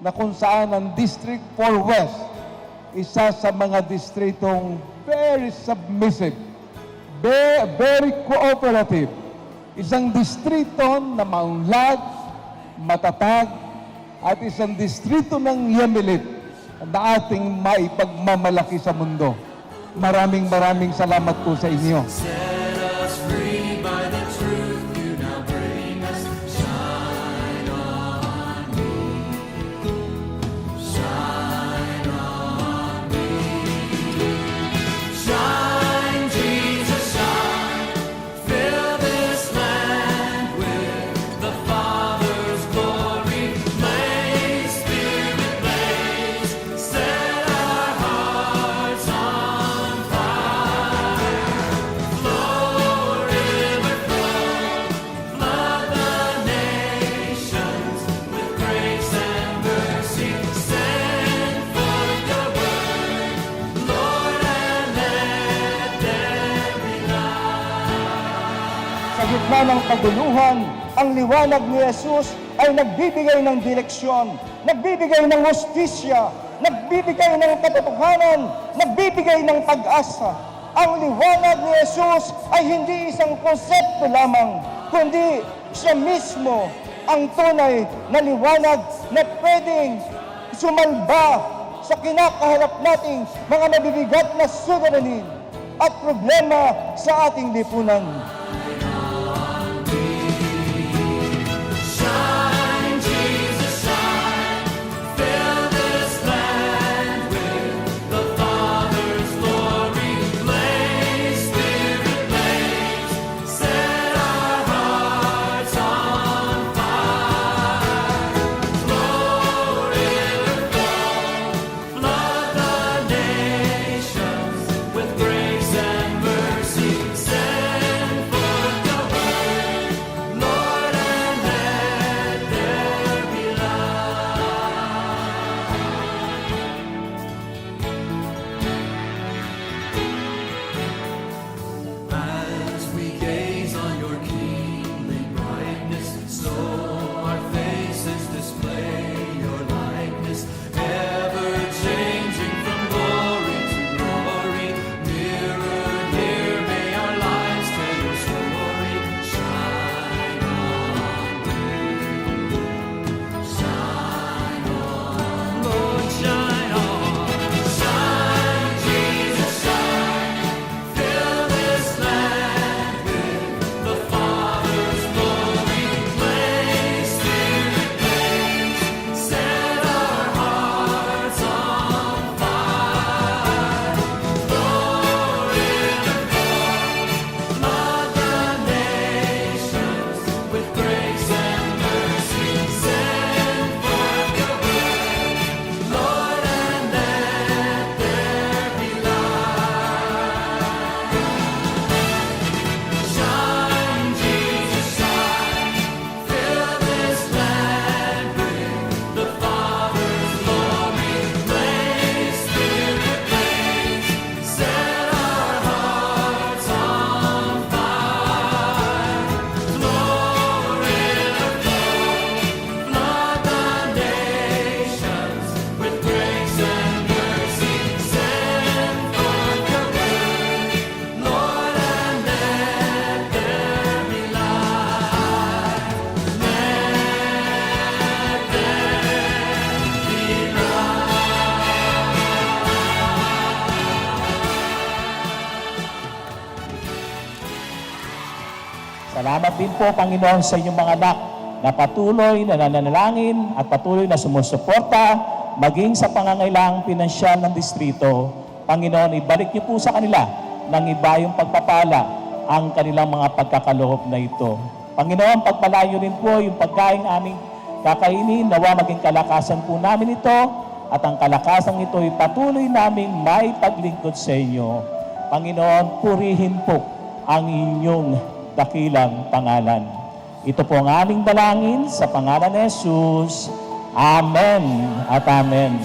na kung saan ang District 4 West, isa sa mga distritong very submissive, very cooperative. Isang distrito na maunlad, matatag, at isang distrito ng Yamilit na ating maipagmamalaki sa mundo. Maraming salamat po sa inyo. Set us free by the truth you now bring us. Shine on me. Shine on me. Shine, Jesus, shine. Fill this land with the Father's glory. Blaze, Spirit, blaze. Set our hearts on fire. Flow, river, flow. Flood the nations with grace and mercy. Send forth your word, Lord, and let there be light. Sa gitna ng kaguluhan, ang liwanag ni Jesus ay nagbibigay ng direksyon, nagbibigay ng hustisya, nagbibigay ng katotohanan, nagbibigay ng pag-asa. Ang liwanag ni Jesus ay hindi isang konsepto lamang, kundi siya mismo ang tunay na liwanag na pwedeng sumalba sa kinakaharap nating mga mabibigat na suliranin at problema sa ating lipunan. Shine, Jesus, shine. Fill this land with the Father's glory. Blaze, Spirit, blaze. Set our hearts on fire. Flow, river, flow. Flood the nations with grace and mercy. Send forth your word, Lord, and let there be light. As we gaze on your kingly brightness, so our faces display your likeness, ever changing from glory to glory. Nearer, near, may our lives tell your story. Shine on me. Shine on, Lord, shine on. Shine, Jesus, shine. Fill this land with the Father's glory. Blaze, Spirit, blaze. Set our hearts on fire. Flow, river, flow. Flood the nations with grace and mercy. Send forth your word, Lord, and let there be light. Shine, Jesus, shine. Fill this land with the Father's glory. Blaze, Spirit, blaze. Set our hearts on fire. Flow, river, flow. Flood the nations with grace and mercy. Send forth your word, Lord, and let there be light. Let there be Salamat din po, Panginoon, sa inyong mga anak na patuloy na nananalangin at patuloy na sumusuporta maging sa pangangailangang pinansyal ng distrito. Panginoon, ibalik niyo po sa kanila ng iba yung pagpapala ang kanilang mga pagkakaloob na ito. Panginoon, pagpalayo rin po yung pagkain aming kakainin, nawa maging kalakasan po namin ito at ang kalakasan ito ay patuloy naming may paglingkod sa inyo. Panginoon, purihin po ang inyong dakilang pangalan. Ito po ang aming dalangin sa pangalan ni Jesus. Amen at amen.